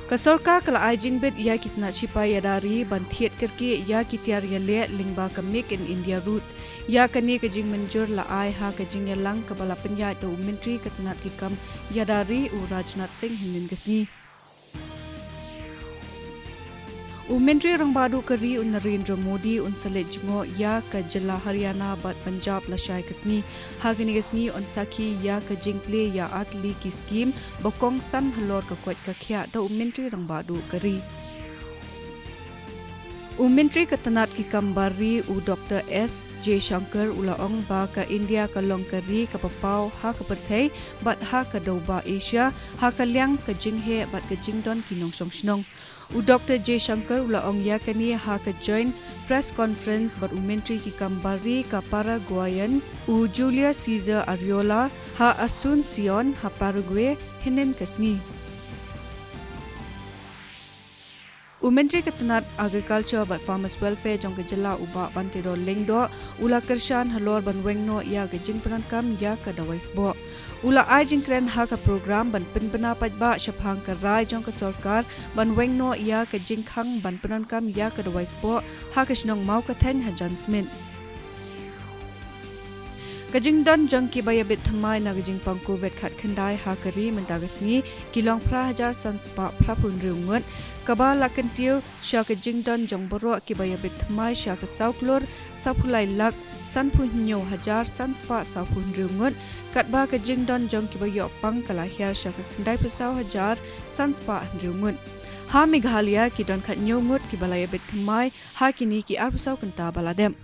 Kasorka kala ajing bed ya kitna sipai yadari bantiet kerki ya kitiar yale lingba kamik in India route ya kani kajing menjur la ai ha kajing yalang kabala penya to menteri katnat kikam yadari u Rajnath Singh hinin gasni Menteri Rangbadu Kari un Narendra Modi un Salet Jingo ya ka Jilla Haryana bat Punjab Lashai Kasni Hagani Gasni un Saki ya ka Jingple ya Atli ki scheme bokong san halor ka kwat ka khya da Menteri Rangbadu Kari Menteri Katanat ki Kambari u Dr. S. J. Shankar ulaong ba ka India ka Longkari ka Papau ha ka Perthai bat ha ka Dauba Asia ha ka Liang ka Jinghe bat ka Jingdon kinong song Dr. J. Shankar ulaong ya kani ha ka join press conference bat Menteri ki Kambari ka Paraguayan Julia Caesar Ariola ha Asuncion ha Paraguay hinen kasni Menteri Katanat Agriculture but Farmers Welfare jong kejala uba bantero lengdo ula kershan halor banwengno ya gejing perankam ya ka dawaisbo ula ajing kren ha ka program ban penpena pajba shaphang ka rai jong ka sarkar banwengno ya ka jingkhang ban perankam ya ka dawaisbo ha ka shnong mau ka then ha jansmin Kajing don jong ki bayabit thamai na kajing pangku vet khat khandai ha kari mendagasni kilong pra hajar sanspa prapun riungut kaba lakentiu sha kajing don jong boro ki bayabit thamai sha ka sauklor sapulai lak sanpun nyo hajar sanspa sapun riungut katba kajing don jong ki bayo pang kala hiar sha ka khandai pusau hajar sanspa riungut ha Meghalaya ki don khat nyongut ki balayabit thamai ha kini ki arpusau kanta baladem